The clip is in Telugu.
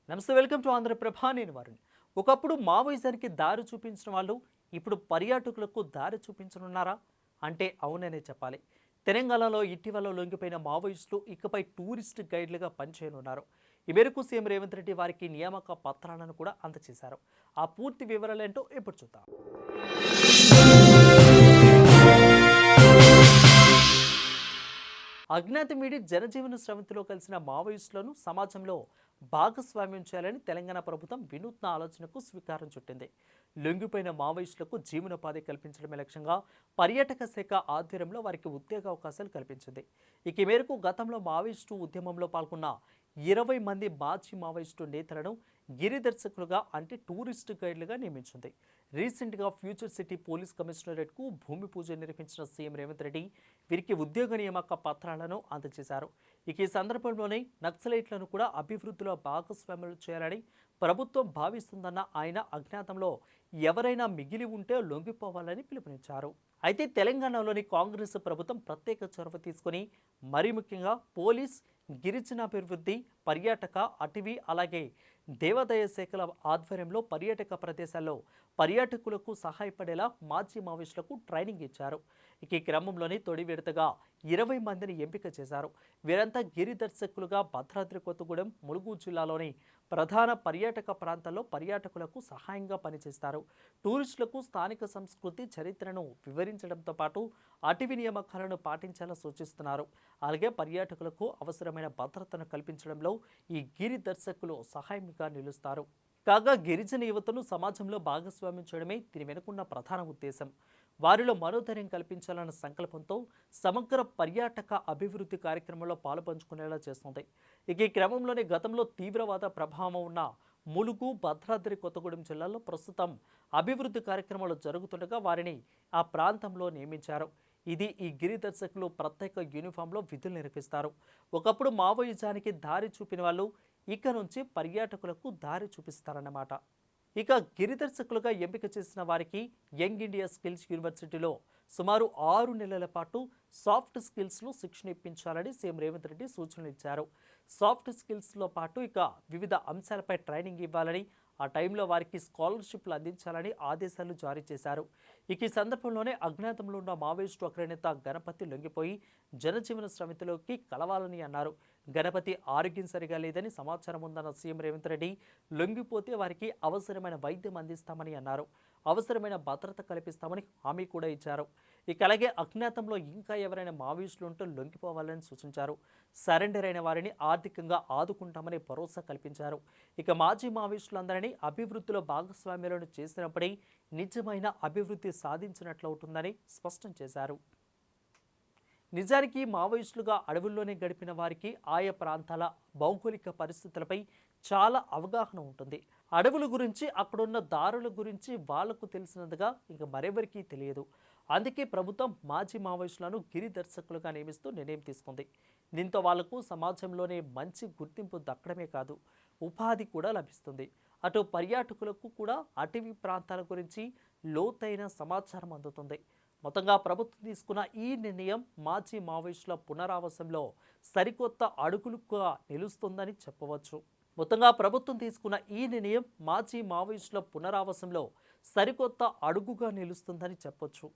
నమస్తే, వెల్కమ్ టు ఆంధ్రప్రభ. నేను వారిని. ఒకప్పుడు మావోయిజానికి దారి చూపించిన వాళ్ళు ఇప్పుడు పర్యాటకులకు దారి చూపించనున్నారా అంటే అవుననే చెప్పాలి. తెలంగాణలో ఇటీవల లొంగిపోయిన మావోయిస్టులు ఇకపై టూరిస్ట్ గైడ్లుగా పనిచేయనున్నారు. ఈ మేరకు సీఎం రేవంత్ రెడ్డి వారికి నియామక పత్రాలను కూడా అందజేశారు. ఆ పూర్తి వివరాలేంటో ఇప్పుడు చూద్దాం. అజ్ఞాత మీడి జనజీవన స్రవంతిలో కలిసిన మావోయిస్టులను సమాజంలో భాగస్వామ్యం చేయాలని తెలంగాణ ప్రభుత్వం వినూత్న ఆలోచనకు స్వీకారం చుట్టింది. లొంగిపోయిన మావోయిస్టులకు జీవనోపాధి కల్పించడమే లక్ష్యంగా పర్యాటక శాఖ ఆధ్వర్యంలో వారికి ఉద్యోగ అవకాశాలు కల్పించింది. ఈ మేరకు గతంలో మావోయిస్టు ఉద్యమంలో పాల్గొన్న 20 మంది మాజీ మావోయిస్టు నేతలను గిరిదర్శకులుగా అంటే టూరిస్ట్ గైడ్లుగా నియమించింది. రీసెంట్గా ఫ్యూచర్ సిటీ పోలీస్ కమిషనరేట్కు భూమి పూజ నిర్వహించిన సీఎం రేవంత్ రెడ్డి వీరికి ఉద్యోగ నియామక పత్రాలను అందజేశారు. ఈ సందర్భంలోనే నక్సలైట్లను కూడా అభివృద్ధిలో భాగస్వాములు చేయాలని ప్రభుత్వం భావిస్తుందన్న ఆయన అజ్ఞాతంలో ఎవరైనా మిగిలి ఉంటే లొంగిపోవాలని పిలుపునిచ్చారు. అయితే తెలంగాణలోని కాంగ్రెస్ ప్రభుత్వం ప్రత్యేక చొరవ తీసుకుని మరీ ముఖ్యంగా పోలీస్, గిరిజనాభివృద్ధి, పర్యాటక, అటవీ అలాగే దేవాదాయ శాఖల ఆధ్వర్యంలో పర్యాటక ప్రదేశాల్లో పర్యాటకులకు సహాయపడేలా మాజీ మావోయిస్టులకు ట్రైనింగ్ ఇచ్చారు. ఈ క్రమంలోనే తొలి విడతగా 20 మందిని ఎంపిక చేశారు. వీరంతా గిరిదర్శకులుగా భద్రాద్రి కొత్తగూడెం, ములుగు జిల్లాలోని ప్రధాన పర్యాటక ప్రాంతాల్లో పర్యాటకులకు సహాయంగా పనిచేస్తారు. టూరిస్టులకు స్థానిక సంస్కృతి, చరిత్రను వివరించడంతో పాటు అటవీ నియామకాలను పాటించాలని సూచిస్తున్నారు. అలాగే పర్యాటకులకు అవసరమైన భద్రతను కల్పించడంలో ఈ గిరిదర్శకులు సహాయంగా నిలుస్తారు. కాగా గిరిజన యువతను సమాజంలో భాగస్వామ్యం చేయడమే దీని వెనుకున్న ప్రధాన ఉద్దేశం. వారిలో మనోధైర్యం కల్పించాలన్న సంకల్పంతో సమగ్ర పర్యాటక అభివృద్ధి కార్యక్రమంలో పాలుపంచుకునేలా చేస్తుంది. ఈ క్రమంలోనే గతంలో తీవ్రవాద ప్రభావం ఉన్న ములుగు, భద్రాద్రి కొత్తగూడెం జిల్లాల్లో ప్రస్తుతం అభివృద్ధి కార్యక్రమాలు జరుగుతుండగా వారిని ఆ ప్రాంతంలో నియమించారు. ఇది ఈ గిరిదర్శకులు ప్రత్యేక యూనిఫామ్లో విధులు నిర్వహిస్తారు. ఒకప్పుడు మావోయిజానికి దారి చూపిన వాళ్ళు ఇక నుంచి పర్యాటకులకు దారి చూపిస్తారన్నమాట. ఇక గిరిదర్శకులుగా ఎంపిక చేసిన వారికి యంగ్ ఇండియా స్కిల్స్ యూనివర్సిటీలో సుమారు 6 నెలల పాటు సాఫ్ట్ స్కిల్స్లో శిక్షణ ఇప్పించాలని సీఎం రేవంత్ రెడ్డి సూచనలు ఇచ్చారు. సాఫ్ట్ స్కిల్స్లో పాటు ఇక వివిధ అంశాలపై ట్రైనింగ్ ఇవ్వాలని, ఆ టైంలో వారికి స్కాలర్షిప్లు అందించాలని ఆదేశాలు జారీ చేశారు. ఈ సందర్భంలోనే అజ్ఞాతంలో ఉన్న మావోయిస్టు అగ్రనేత గణపతి లొంగిపోయి జనజీవన స్రవంతిలోకి కలవాలని అన్నారు. గణపతి ఆరోగ్యం సరిగా లేదని సమాచారం ఉందన్న సీఎం రేవంత్ రెడ్డి లొంగిపోతే వారికి అవసరమైన వైద్యం అందిస్తామని అన్నారు. అవసరమైన భద్రత కల్పిస్తామని హామీ కూడా ఇచ్చారు. అలాగే అజ్ఞాతంలో ఇంకా ఎవరైనా మావోయిస్టులు ఉంటే లొంగిపోవాలని సూచించారు. సరెండర్ అయిన వారిని ఆర్థికంగా ఆదుకుంటామని భరోసా కల్పించారు. మాజీ మావోయిస్టులందరినీ అభివృద్ధిలో భాగస్వామ్యాలను చేసినప్పుడే నిజమైన అభివృద్ధి సాధించినట్లవుతుందని స్పష్టం చేశారు. నిజానికి మావోయిస్టులుగా అడవుల్లోనే గడిపిన వారికి ఆయా ప్రాంతాల భౌగోళిక పరిస్థితులపై చాలా అవగాహన ఉంటుంది. అడవుల గురించి, అక్కడున్న దారుల గురించి వాళ్లకు తెలిసినందుగా మరెవరికీ తెలియదు. అందుకే ప్రభుత్వం మాజీ మావోయిస్టులను గిరిదర్శకులుగా నియమిస్తూ నిర్ణయం తీసుకుంది. దీంతో వాళ్లకు సమాజంలోనే మంచి గుర్తింపు దక్కడమే కాదు, ఉపాధి కూడా లభిస్తుంది. అటు పర్యాటకులకు కూడా అటవీ ప్రాంతాల గురించి లోతైన సమాచారం అందుతుంది. మొత్తంగా ప్రభుత్వం తీసుకున్న ఈ నిర్ణయం మాజీ మావోయిస్టుల పునరావాసంలో సరికొత్త అడుగులుగా నిలుస్తుందని చెప్పవచ్చు. మొత్తంగా ప్రభుత్వం తీసుకున్న ఈ నిర్ణయం మాజీ మావోయిస్టుల పునరావాసంలో సరికొత్త అడుగుగా నిలుస్తుందని చెప్పొచ్చు.